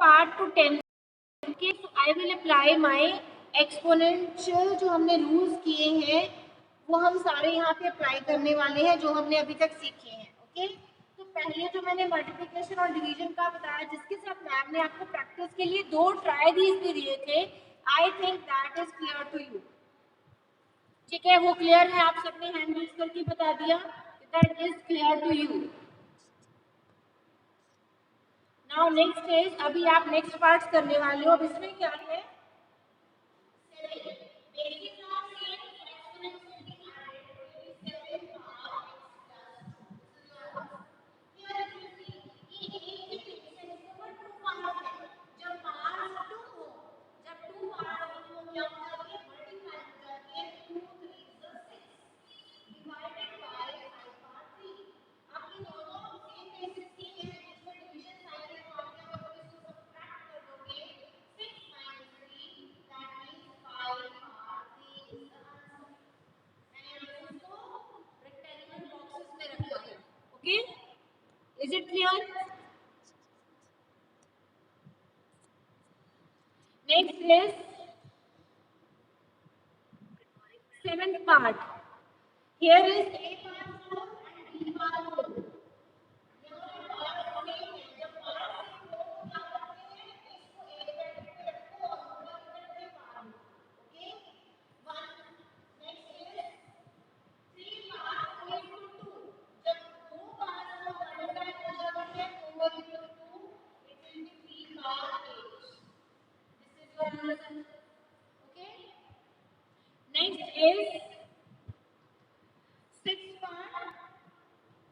Part two 10 के, so I will apply my exponential जो हमने रूल्स किए हैं वो हम सारे यहाँ पे अप्लाई करने वाले हैं जो हमने अभी तक सीखे हैं। ओके, तो पहले जो मैंने मल्टीप्लिकेशन और डिवीजन का बताया जिसके साथ मैम ने आपको प्रैक्टिस के लिए 2 ट्राई दीज भी दिए थे, I think that is clear to you. ठीक है, वो क्लियर है? आप सबने हैंड रेज करके बता दिया that is clear to you. Now next is, अभी आप नेक्स्ट पार्ट करने वाले हो। अब इसमें क्या है, okay, is it clear? Next is seventh part. Here is a part 4 and b part 4. Next is 6 part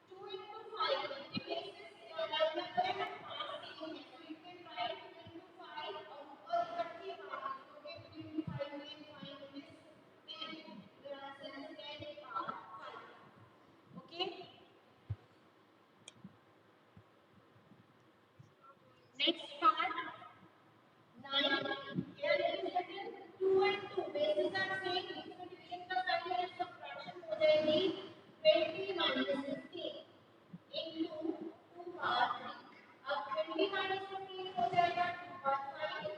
2 into 5. Okay. Next part 9. Here it is written 2 and 2 bases are same. इसमें division का sign है, subtraction हो जाएगी 20 minus 15 into 2 power 3. अब 20 minus 15 हो जाएगा 2 power 5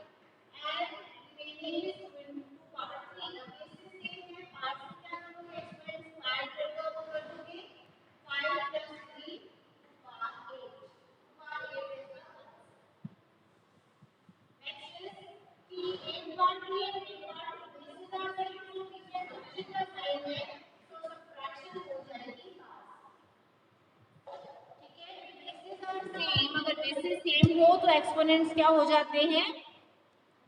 and remaining is 2 power 3. अब इससे same है, पार्ट में क्या करोगे, एक्सपेंस को ऐड करके वो कर दोगे 5 plus 3 power 8. Power 8 is the answer. Next is कि एक बार 3 and एक बार 2 bases are same, तो पीछे division का sign है, तो subtraction हो जाएगी 5. ठीक है, bases are same, अगर bases same हो तो exponents क्या हो जाते हैं,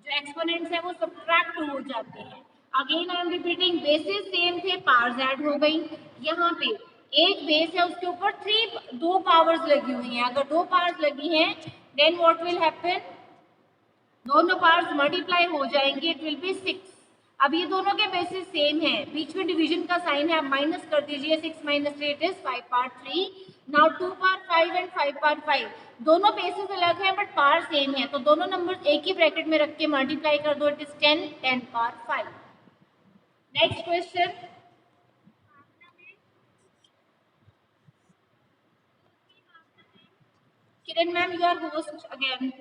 जो exponents है वो subtract हो जाते हैं। Again I am repeating, basis same थे, पावर्स ऐड हो गई। यहाँ पे एक बेस है उसके ऊपर 2 पावर्स लगी हुई हैं, अगर 2 पावर्स लगी हैं देन व्हाट विल हैपन, दोनों पार्ट्स मल्टीप्लाई हो जाएंगे, इट विल बी 6। अब ये दोनों के बेसिस सेम है, बीच में डिवीजन का साइन है, आप माइनस कर दीजिए, 6 minus 8 is 5 power 3. Now 2 power 5 and 5 power 5 दोनों बेसिस अलग हैं बट पावर सेम है, तो दोनों नंबर्स एक ही ब्रैकेट में रख के मल्टीप्लाई कर दो, it is 10 power 5. Next question, Kiran ma'am you are host again.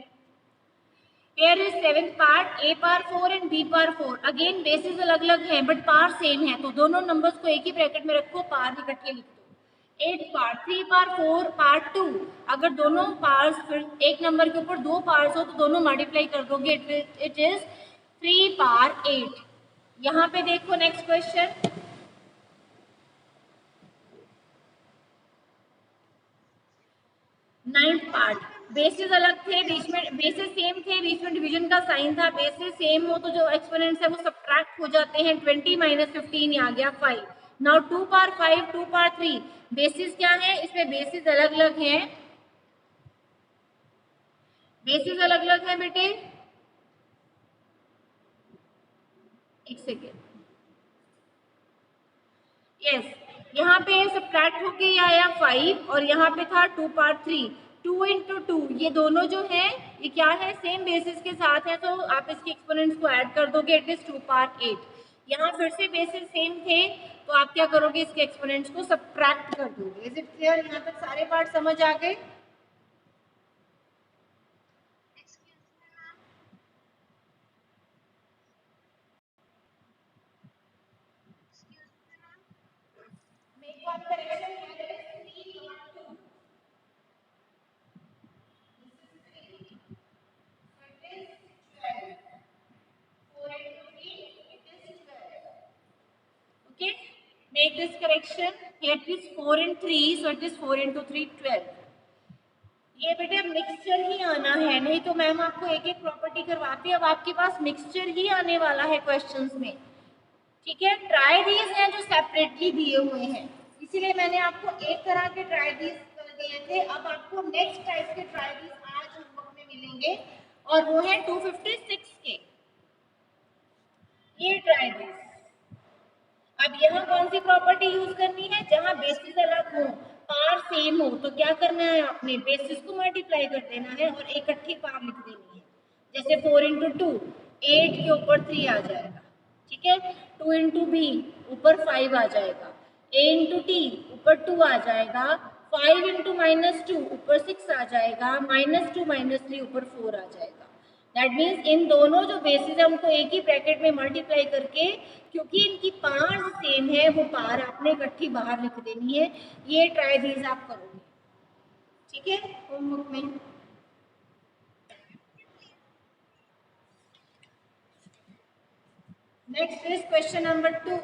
Here is 7th part, a power 4 and b power 4. Again basis अलग अलग हैं बट पावर सेम है, तो दोनों नंबर्स को एक ही ब्रैकेट में रखो, पावर इकट्ठे लिख दो। 8 पार्ट 3 पावर 4 पार्ट 2, अगर दोनों पावर्स फिर एक नंबर के ऊपर 2 पावर्स हो तो दोनों मल्टीप्लाई कर दोगे, इट इज 3 पावर 8. यहाँ पे देखो next question, 9th part, basis अलग थे, बीच में बेसिस सेम थे, बीच में डिवीजन का साइन था। बेसिस सेम हो तो जो एक्सपोनेंट्स है वो सब्ट्रैक्ट हो जाते हैं, 20 minus 15 आ गया 5. नाउ 2 power 5 2 power 3, बेसिस क्या है, इसमें बेसिस अलग अलग हैं, बेसिस अलग अलग है बेटे, एक सेकेंड, यस, यहाँ पे सब्ट्रैक्ट होके ये आया 5 और यहाँ पे था 2 power 3. 2 into 2, ये दोनों जो है ये क्या है, सेम बेसिस के साथ है, तो आप इसके एक्सपोनेंट्स को ऐड कर दोगे, इट इज 2 power 8. यहाँ फिर से बेसिस सेम थे तो आप क्या करोगे, इसके एक्सपोनेंट्स को सब्ट्रैक्ट कर दोगे। Is it clear? यहाँ तक सारे पार्ट समझ आ गए? make this correction. Here it is 4 and 3, so it is 4 into 3 12. ये बेटे मिक्सचर ही आना है, नहीं तो मैम आपको एक एक प्रॉपर्टी करवाती है। अब आपके पास मिक्सचर ही आने वाला है क्वेश्चंस में, ठीक है। ट्राई दीज हैं जो सेपरेटली दिए हुए हैं, इसीलिए मैंने आपको एक तरह के ट्राई दीज कर दिए थे। अब आपको नेक्स्ट टाइप के ट्राई दीज आज होमवर्क में मिलेंगे और वो है 256 के ये ट्राई दीज। अब यहाँ कौन सी प्रॉपर्टी यूज करनी है, जहाँ बेसिस अलग हो पार सेम हो, तो क्या करना है आपने बेसिस को मल्टीप्लाई कर देना है और इकट्ठी पार लिख देनी है। जैसे 4 इंटू 2 8 के ऊपर 3 आ जाएगा, ठीक है। 2 इंटू बी ऊपर 5 आ जाएगा, a इंटू टी ऊपर 2 आ जाएगा, 5 इंटू -2 ऊपर 6 आ जाएगा, -2 -3 ऊपर 4 आ जाएगा। दैट मीन्स इन दोनों जो बेसिस है उनको एक ही ब्रैकेट में मल्टीप्लाई करके, क्योंकि इनकी पार्स सेम है, वो पार आपने इकट्ठी बाहर लिख देनी है। ये ट्राई दीज आप करोगे, ठीक है, होमवर्क में। Next is question number 2।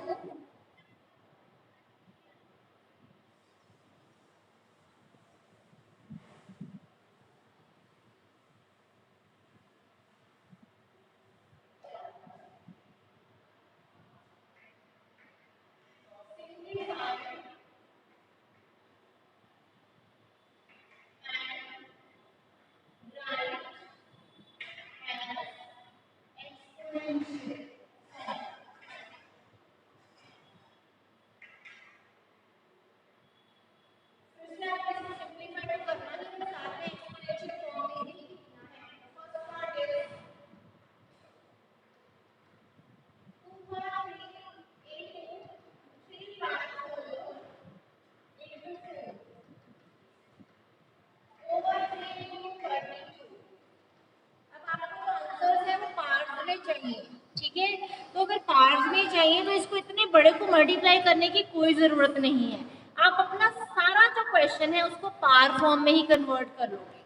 चाहिए, ठीक है। तो अगर पार्ट्स में चाहिए तो इसको इतने बड़े को मल्टीप्लाई करने की कोई जरूरत नहीं है। आप अपना सारा जो क्वेश्चन है उसको पार फॉर्म में ही कन्वर्ट कर लोगे,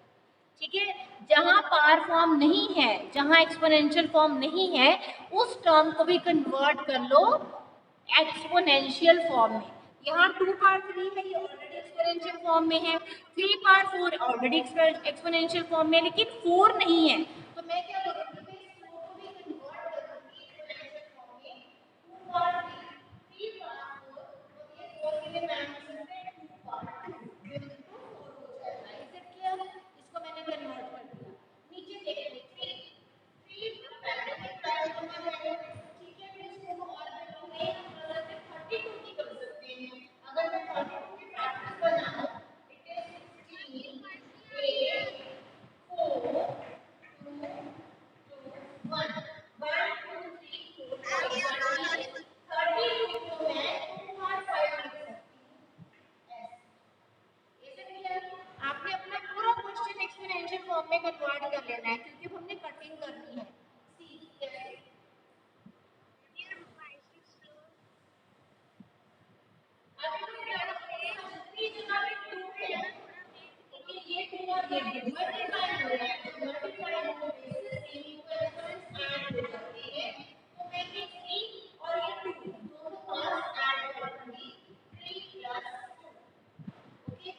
ठीक है। जहां पार फॉर्म नहीं है, जहां एक्सपोनेंशियल फॉर्म नहीं है, उस टर्म को भी कन्वर्ट कर लो एक्सपोनेंशियल फॉर्म में। यहाँ 2 पार 3 है, ये ऑलरेडी एक्सपोनेंशियल फॉर्म में है। 3 पार 4 ऑलरेडी एक्सपोनेंशियल फॉर्म में, लेकिन 4 नहीं है, तो मैं क्या करूँगी, इसको मैंने कन्वर्ट कर दिया। नीचे देखिए 3 ठीक है, फिर इसको और बनाओगे, अगर 32 की कर सकते हैं। अगर मैं 32 की प्रैक्टिस बनाऊं, इट इज 16 8 4 2 2 1 1 2 3 4 5 32 को मैं 2 और 5 लिख सकती हूँ। आपने अपना पूरा क्वेश्चन एक्सपोनेंशियल फॉर्म में कन्वर्ट कर लेना है, क्योंकि हमने कटिंग करनी है। सी कैसे ये 2 और ये 2 मल्टीप्लाई हो रहा है, तो मल्टीप्लाई होने से सेम इक्वेशंस ऐड हो जाती है। तो मैं ये 3 और ये 2 दोनों पास ऐड करूंगी, 3 प्लस 2, ओके।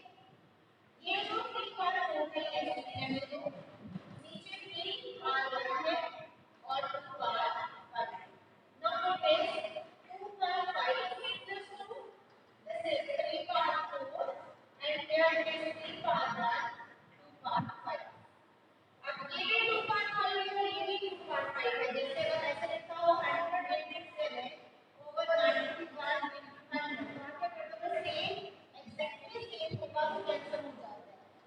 ये जो 3 बार हो गई है, नीचे 3 आ रहा है और 2 बार 5। Now it is 2 bar 5 plus 2, this is 3 bar 4 and here it is 3 बार 1 2 बार 5। अब ये भी 2 बार 5 है, ये भी 2 बार 5 है। जैसे अगर ऐसे लिखा हो 127 over 90 बार 100, यहाँ क्या करते हैं, सेम एग्जैक्टली सेम होगा तो कैंसिल हो जाता है।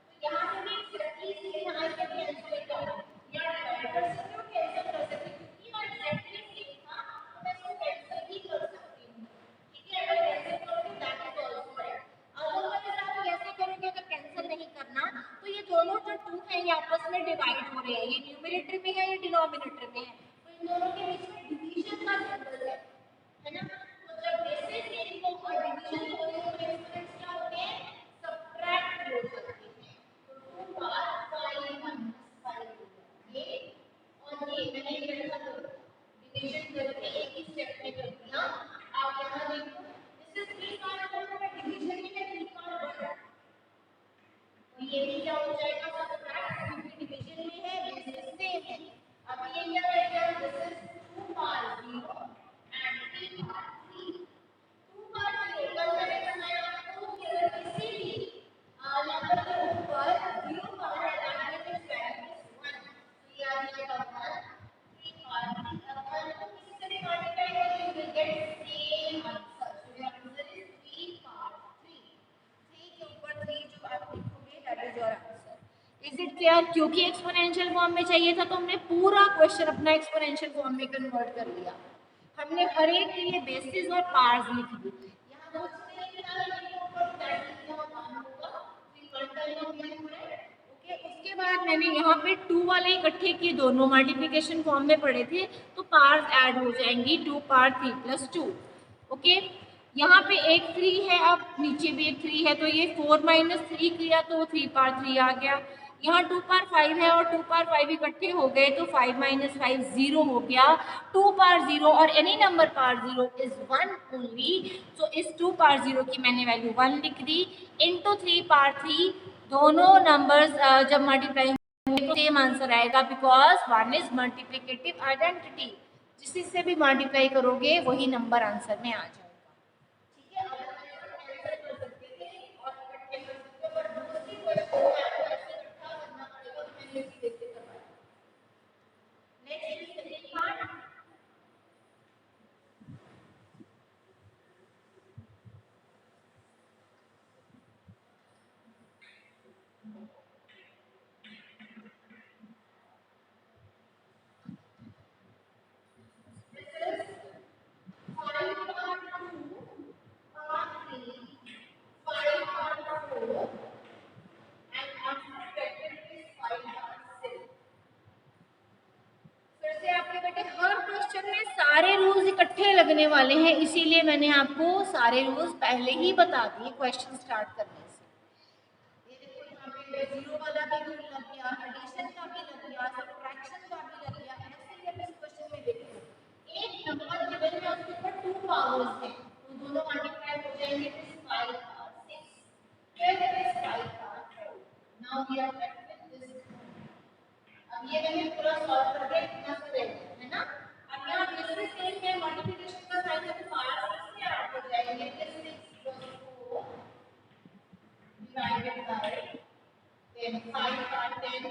तो यहाँ से भी एग्जैक्टली सेम यहाँ से कैंसिल हो जाएगा, या डिवाइड कर सकते हो, कैंसिल कर सकते हो, क्योंकि यहाँ एग्जैक्टली सेम था तो मैं इसको कैंसिल भी कर सकती हूँ, ठीक है। अगर कैंसिल करोगे that is also right. Otherwise आप कैसे करोगे, अगर कैंसिल नहीं करना तो ये दोनों जो 2 है ये आपस में डिवाइड हो रहे हैं, ये न्यूमरेटर में है, ये डिनोमिनेटर में है, तो इन दोनों के बीच में डिवीजन का सिंबल है ना। तो जब बेसिस सेम हो और डिवीजन हो रहे हो तो एक्सपोनेंट्स क्या होते हैं, सब्ट्रैक्ट हो जाते हैं। तो 2 बार 5 - 5 ये और ये मैंने ये लिखा था डिवीजन करके एक ही स्टेप में कर दिया। आप यहाँ देखो, this is is it clear? क्योंकि एक्सपोनेंशियल फॉर्म में चाहिए था तो हमने पूरा क्वेश्चन अपना एक्सपोनेंशियल फॉर्म में कन्वर्ट कर लिया। हमने हर एक के लिए बेसिस और पार्ट्स लिख दी। यहाँ कुछ नहीं था, लेकिन ऊपर दैट इज यहाँ मान होगा ओके। उसके बाद मैंने यहाँ पे 2 वाले इकट्ठे किए, दोनों मल्टीप्लिकेशन फॉर्म में पढ़े थे, तो पार्ट्स ऐड हो जाएंगी 2 पार 3 + 2 ओके। यहाँ पे एक 3 है, अब नीचे भी एक 3 है, तो ये 4 - 3 किया तो 3 पार 3 आ गया। यहाँ 2 पार 5 है और 2 पार 5 इकट्ठे हो गए तो 5 - 5 0 हो गया। 2 पार 0 और any number power 0 is 1 only, तो इस 2 पार 0 की मैंने वैल्यू 1 लिख दी। इंटू 3 पार 3, दोनों नंबर्स जब मल्टीप्लाई होंगे तो सेम आंसर आएगा, बिकॉज 1 इज मल्टीप्लिकेटिव आइडेंटिटी। जिस से भी मल्टीप्लाई करोगे वही नंबर आंसर में आ जाएगा। ठीक है, सारे रूल्स इकट्ठे लगने वाले हैं, इसीलिए मैंने आपको सारे रूल्स पहले ही बता दिए क्वेश्चन स्टार्ट करने से। ये देखो यहाँ पे जीरो वाला भी रूल लग गया, एडिशन का भी लग गया, सब्ट्रैक्शन का भी लग गया। ऐसे ही अब इस क्वेश्चन में देखो, एक नंबर गिवन है, उसके ऊपर 2 पावर्स हैं, तो दोनों मल्टीप्लाई हो जाएंगे, तो 5 और 6, फिर इस 5 और 4। Now we are back with this. अब ये मैंने पूरा सॉल्व कर दिया, इतना से है ना। अब यहाँ दूसरे स्टेज में मल्टीप्लिकेशन का साइन है, तो पार्ट्स से ऐड हो जाएंगे, जैसे 6 + 4 divided by then 5 are 10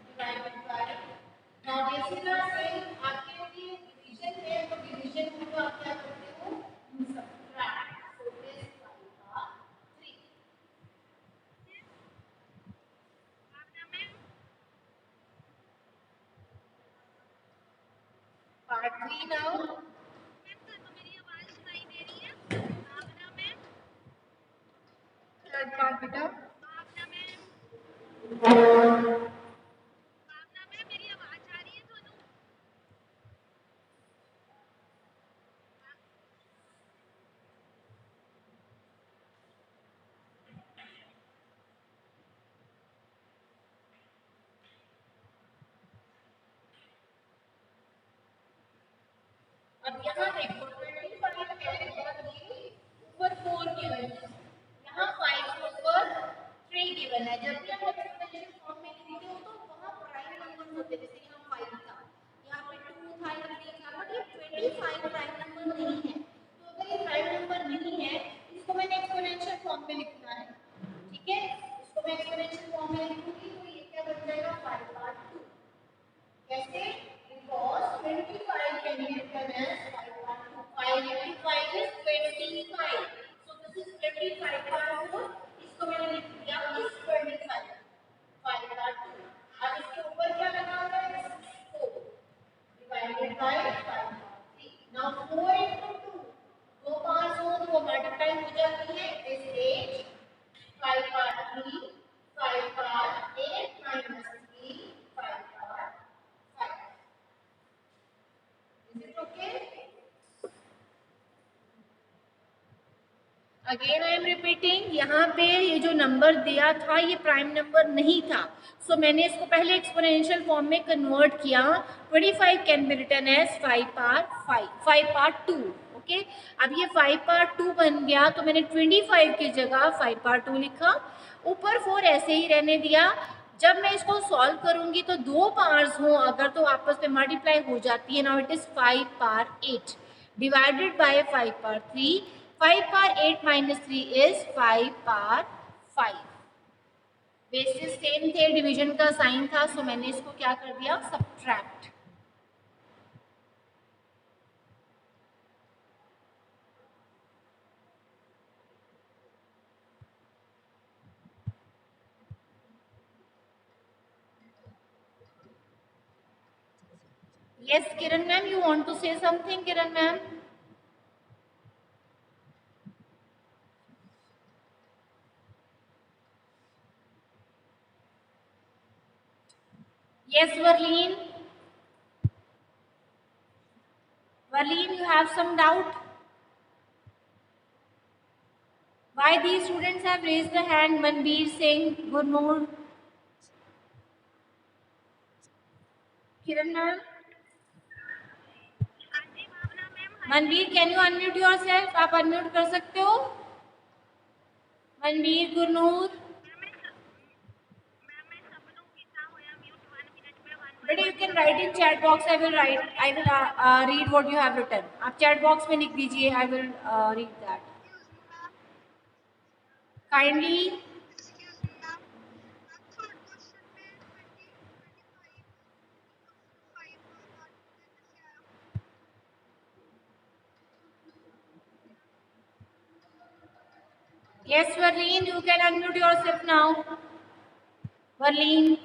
divided by। now basic same आपके लिए डिवीजन है, तो डिवीजन को तो आप क्या करते हो, you subtract, so this 5 are 3। part 3 now। Third part बेटा। अब यहाँ देखो 25 है और ये ऊपर 4 गिवन है, यहाँ 5 के ऊपर 3 गिवन है। जब भी हम एक्सपोनेंशियल फॉर्म में लिखते हो तो वहाँ प्राइम नंबर होते हैं, जैसे यहाँ 5 था, यहाँ पे 2 था या 3 था, बट ये 25 प्राइम नंबर नहीं है। तो अगर ये प्राइम नंबर नहीं है, इसको मैंने एक्सपोनेंशियल फॉर्म में लिखना है। ठीक है, इसको मैं एक्सपोनेंशियल फॉर्म में लिखूंगी तो ये क्या बन जाएगा, 5/2। कैसे, because 25 can be written as 5/2। 5 into 5 is 25, so this is 25/4। इसको मैंने लिख दिया इस 25 5/2। अब इसके ऊपर क्या लगा हुआ है, 4 divided by 5/3। now 4 into 2, 2 5 हो तो वो मल्टीप्लाई हो जाती है, इस 8 5/3 5/8 minus 3 5/5। Again I am repeating, यहाँ पे ये जो नंबर दिया था ये प्राइम नंबर नहीं था, सो मैंने इसको पहले एक्सपोनेंशियल फॉर्म में कन्वर्ट किया। 25 can be written as 5/2 okay. अब ये 5/2 बन गया, तो मैंने 25 की जगह 5/2 लिखा, ऊपर 4 ऐसे ही रहने दिया। जब मैं इसको सॉल्व करूंगी तो 2 पार्ट्स हों अगर तो आपस में मल्टीप्लाई हो जाती है। Now it is 5/8 divided by 5/3। 5/8 minus 3 is 5/5। Bases same थे, डिवीजन का साइन था, सो मैंने इसको क्या कर दिया, subtract. Yes Kiran ma'am, you want to say something Kiran ma'am? Yes, Verleen. Verleen, you have some doubt? Why these students have raised the hand? Manveer Singh, Gurnoor, Kiran ma'am. Manveer, can you unmute yourself? आप unmute कर सकते हो? मनवीर, गुरनूर, बेटा you can write in chat box, I will read what you have written. आप chat box में लिख दीजिए, I will read that kindly. Yes, Verleen, you can unmute yourself now. Verleen.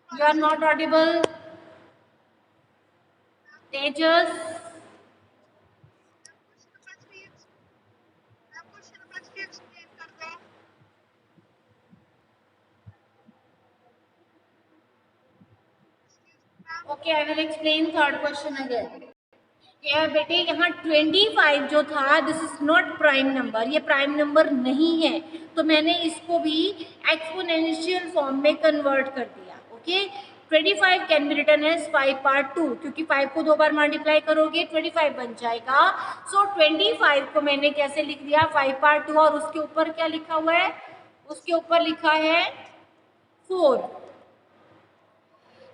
You are not audible. Tejas. Okay, I will explain third question again. क्या बेटे, यहाँ 25 जो था, this is not prime number, ये prime number नहीं है, तो मैंने इसको भी एक्सपोनेंशियल फॉर्म में कन्वर्ट कर दिया। Okay, 25 can be written as 5/2, क्योंकि 5 को 2 बार मल्टीप्लाई करोगे 25 बन जाएगा। सो 25 को मैंने कैसे लिख दिया, 5/2, और उसके ऊपर क्या लिखा हुआ है, उसके ऊपर लिखा है 4।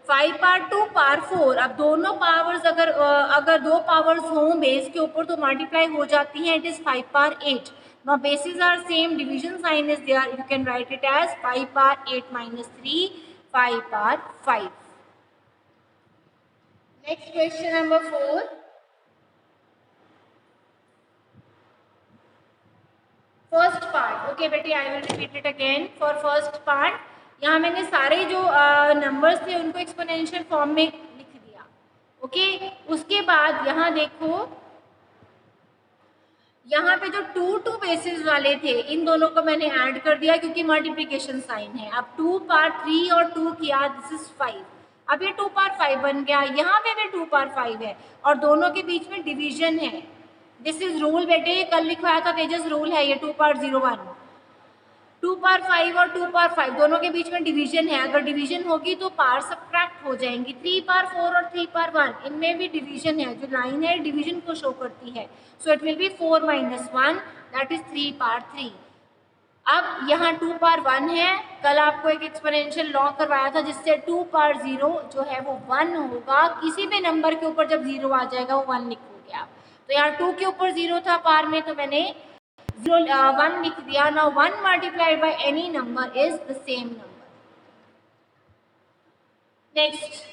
5/2 पावर 4। अब दोनों पावर्स अगर दो पावर्स हों बेस के ऊपर तो मल्टीप्लाई हो जाती हैं, it is 5/8। Now bases are same, division sign is there, you can write it as 5/8 minus 3, 5/5। Next question number 4। First part, okay बेटी, I will repeat it again for first part. यहाँ मैंने सारे जो numbers थे उनको exponential form में लिख दिया। ओके, उसके बाद यहाँ देखो, यहाँ पे जो 2 बेसिस वाले थे इन दोनों को मैंने ऐड कर दिया क्योंकि मल्टीप्लिकेशन साइन है। अब 2/3 और 2 किया, दिस इज 5। अब ये 2/5 बन गया, यहाँ पे भी 2/5 है और दोनों के बीच में डिवीजन है। दिस इज रूल बेटे, कल लिखवाया था तेजस, रूल है ये 2/01। 2/5 और 2/5 दोनों के बीच में डिवीजन है, अगर डिवीजन होगी तो पार सब्ट्रैक्ट हो जाएंगी। 3/4 और 3/1 इनमें भी डिवीजन है, जो लाइन है डिवीजन को शो करती है। So it will be 4 - 1, that is 3/3। अब यहाँ 2/1 है, कल आपको एक एक्सपोनेंशियल लॉ करवाया था जिससे 2/0 जो है वो 1 होगा। किसी भी नंबर के ऊपर जब 0 आ जाएगा वो 1 लिखोगे आप। तो यहाँ 2 के ऊपर 0 था पार में, तो मैंने 1 लिख दिया। Now 1 multiplied by any number is the same number. Next,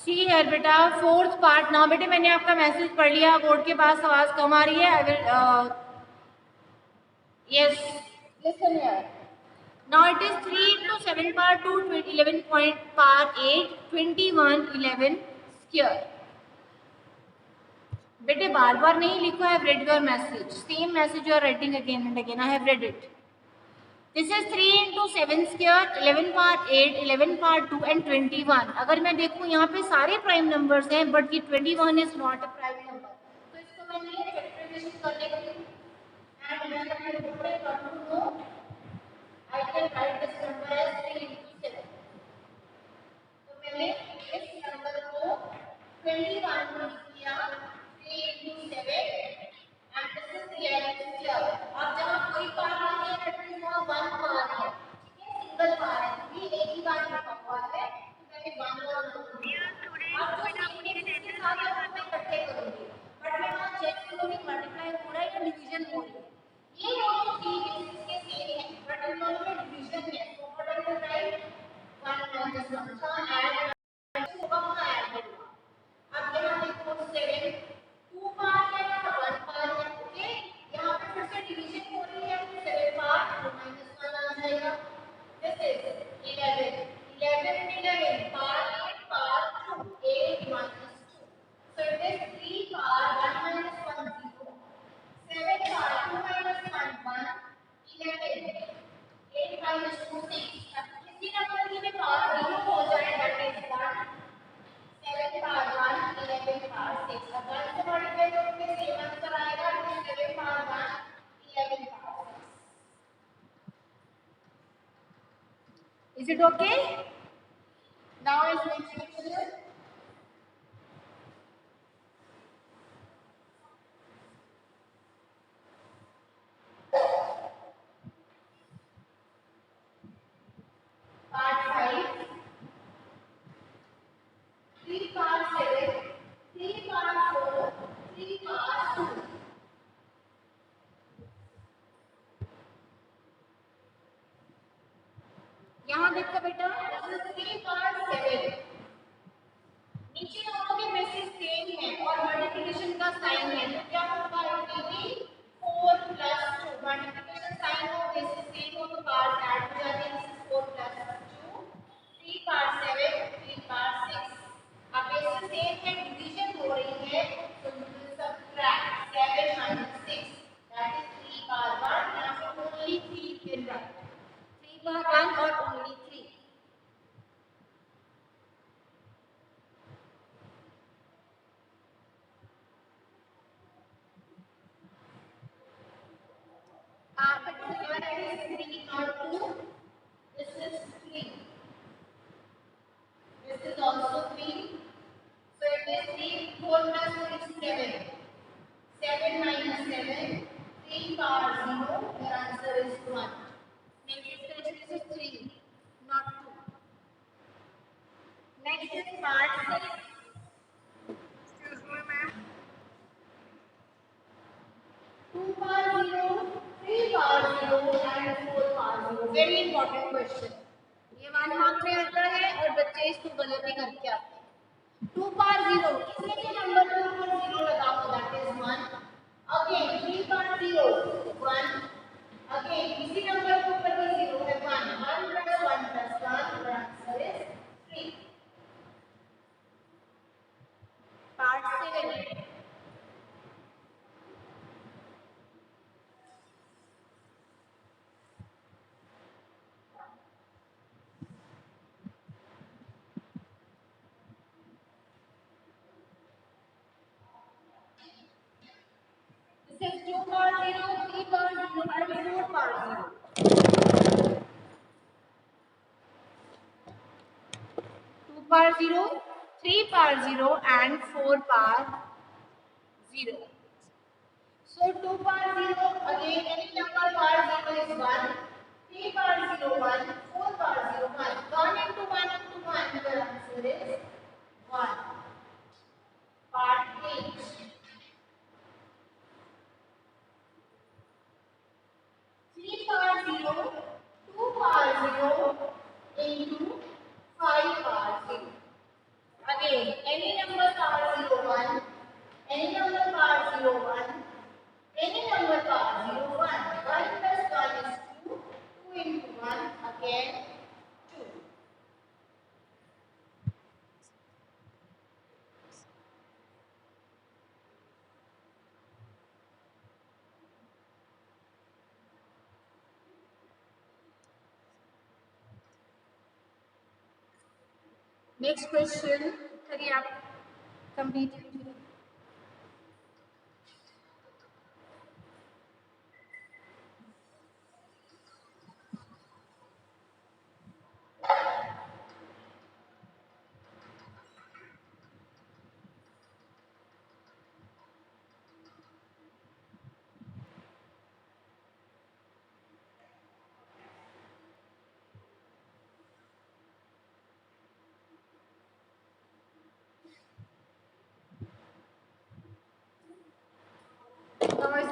C है बेटा फोर्थ पार्ट। ना बेटे मैंने आपका मैसेज पढ़ लिया, बोर्ड के पास आवाज कम आ रही है। I will yes, listen here. Now it is 3 into 7/2, 11 point par 8, 21, 11 square। बेटे बार बार नहीं लिखो I have read your message, same message you are writing again and again, I have read it. This is 3 into 7 square, 11 power 8, 11 power 2 and 21. अगर मैं देखूं यहाँ पे सारे प्राइम नंबर्स हैं बट ये 21 is not a prime number, तो इसको मैं नहीं फैक्टराइजेशन कर लेती हूँ and when I put it to no I can write this number as 3 into 7. तो मैंने इस नंबर को 21 को लिख दिया 3 into 7 and this is reality here. अब जहाँ कोई पार नहीं है that means वहाँ 1 पार है, ठीक है, सिंगल पार है, ये एक ही बार लिखा हुआ है तो मैंने 1 और 2 लिया. अब जो सेम के साथ है वो मैं इकट्ठे करूँगी बट मैं वहाँ चेक करूँगी मल्टीप्लाई हो रहा है या डिवीजन हो रही है. ये दोनों चीज इसके सेम है बट इन दोनों में डिवीजन है, तो what I will write 1 minus 1 का ऐड होगा, वहाँ ऐड होगा. अब यहाँ देखो 7 2 पार है या 1 पार है, ओके, यहाँ पे फिर से डिवीजन हो रही है तो 7 पार 2 minus 1 आ जाएगा. This is 11 11 and 11 power 8 power 2 8 minus 2, so it is 3 power 1 minus 1 0, 7 power 2 minus 1 1, 11 8 minus 2 6. अब किसी नंबर की भी पार 0 हो जाए that is 1, 7 पावर 1 11 पावर 6. अब 1 से मल्टीप्लाई करोगे सेम आंसर आएगा, तो 7 power 1 11 power 6. Is it okay? Now is next question. Part 5. 3 power 7, 3 power 4, 3 power 2. यहाँ देखो बेटा 3 power 7, नीचे दोनों के बेसिस सेम है और मल्टीप्लिकेशन का साइन है तो क्या होगा, it will be 4 plus 2. Multiplication sign हो बेसिस सेम हो तो पार्ट्स ऐड हो जाते हैं. This is 4 plus 2 3 power 7 3 power 6. अब बेसिस सेम है डिवीजन हो रही है तो you will subtract 7 minus 6 that is 3 power 1. यहाँ पे ओनली 3 कैन राइट 3 power 1 और only 3. But here it is 3 not 2. This is 3. This is also 3. So it is 3. 4 plus 2 is 7. 7 minus 7. 3 power 0. Your answer is 1. Next question is 3, not 2. Next is part 6. Excuse me, ma'am. 2 power 0, 3 power 0 and 4 power 0. Very important question. ये 1 mark में आता है और बच्चे इसको गलत ही करके आते हैं. 2 पावर 0, किसी भी नंबर के ऊपर 0 लगाओ that is 1. Again 3 power 0 1. Again किसी नंबर के ऊपर भी 0 है 1. 1 plus 1 plus 1, your answer is 3. Part 7. This is 2 power 0, 3 power 0 and 4 power 0. 2 power 0, 3 power 0 and 4 power 0. So 2 power 0, again any number power 0 is 1. 3 power 0 1, 4 power 0 1. 1 into 1 into 1, your answer is 1. Part 8. 3 power 0, 2 power 0 into 5 power 0. Again, any number power 0 1, any number power 0 1, any number power 0 1. 1 plus 1 is 2, 2 into 1, again next question करिए आप complete.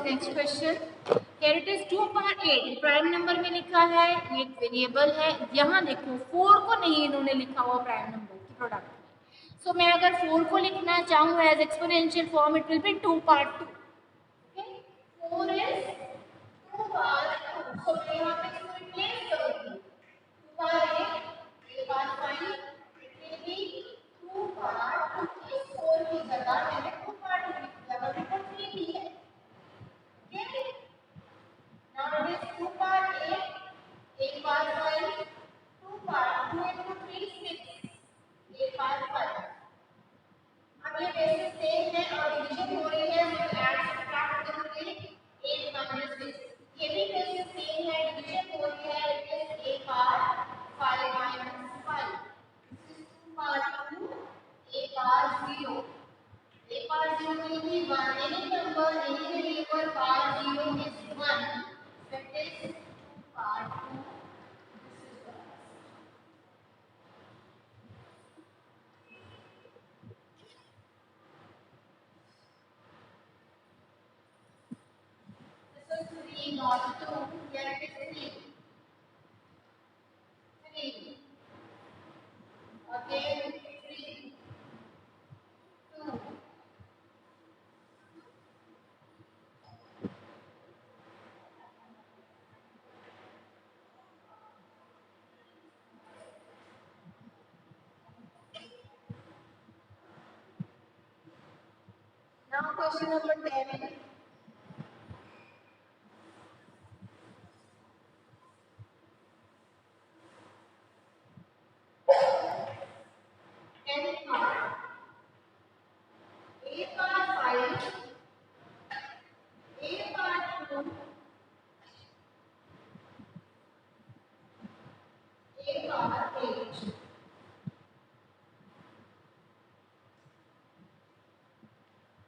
Next question, here it is 2 power 8 prime number में लिखा है, ये एक variable है। यहाँ देखो 4 को नहीं इन्होंने लिखा हुआ प्राइम नंबर की प्रोडक्ट में। सो मैं अगर 4 को लिखना चाहूँ as exponential form, it will be 2 power 2। 4 is 2 power 2। So मैं यहाँ पे इसको रिप्लेस करूँगी 2 power 8 8 power 5 it will be 2 power 2। इस 4 की जगह मैंने 2 पावर 2 लिख दिया, बट इट 3 भी है। Now it is 2 power 8, 8 power 5, 2 power 2 into 3 6, 8 power 5। अब ये बेसिस सेम है और डिवीजन हो रही है, तो ऐड सब्ट्रैक्ट करोगे 8 माइनस 6। ये भी बेसिस सेम है, डिवीजन हो रही है, it is 8 power 5 minus 5। This is 2 power 2, 8 power 0। 8 power 0 will be 1. Any number, any variable power 0 is 1. That is 2 power 2. This is 3 not 2. Here it is 3. 3. Again 3. 2. Now question number 10. 10 power 8 power 5, 8 power 2, 8 power 8.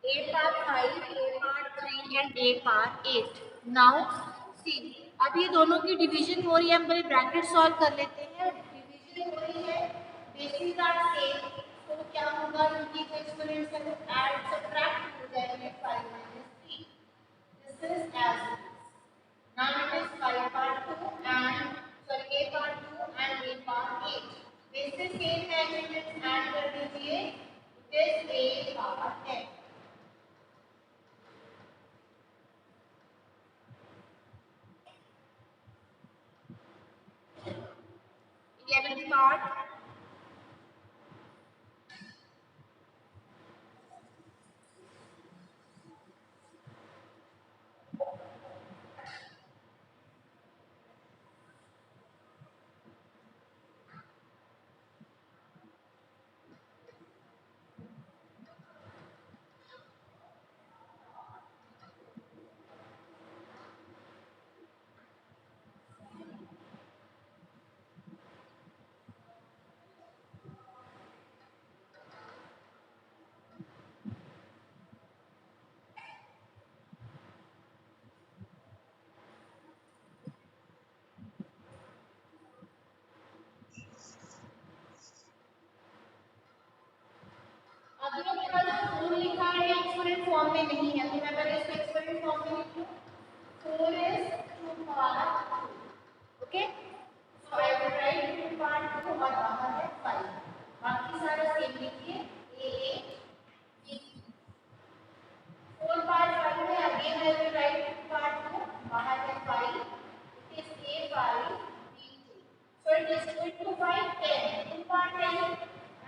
A power 5, A power 3 and A power 8. Now see, अब ये दोनों की division हो रही है, हम पहले bracket solve कर लेते हैं। डिवीजन हो रही है, बेसिस आर सेम, तो क्या होगा, इनकी जो एक्सपोनेंट्स है वो ऐड सब्ट्रैक्ट हो जाएंगे 5 minus 3। This is as it is. Now it is 5 power 2 and sorry A power 2 and A power 8। Basis same है, एक्सपोनेंट्स ऐड कर दीजिए, it is A power 10। 11th part, अभी मेरा जो 4 लिखा है एक्सपोनेंट फॉर्म में नहीं है, तो मैं पहले इसको एक्सपोनेंट फॉर्म में लिखूं। 4 is 2 power 2। Okay, so I will write 2 power 2 और बाहर है 5। बाकी सारा सेम लिखिए, a 4 power 5 है, again I will write 2 power 2, बाहर है 5। It is a 5 b 2। So it is 2 5 10, 2 power 10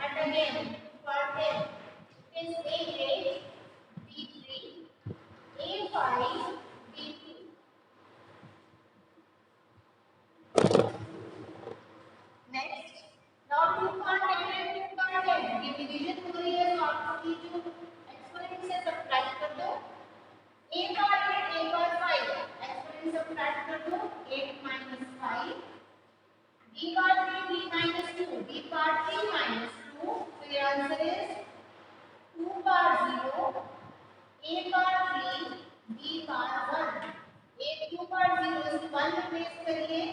and again 2 power 10 is A8 B3 answer to 8 minus 5. B part 3, B minus 2. B part 3 minus 2. So your answer is 2 part 0, A part 3, B part 1. A 2 part 0 is 1 replace करिए.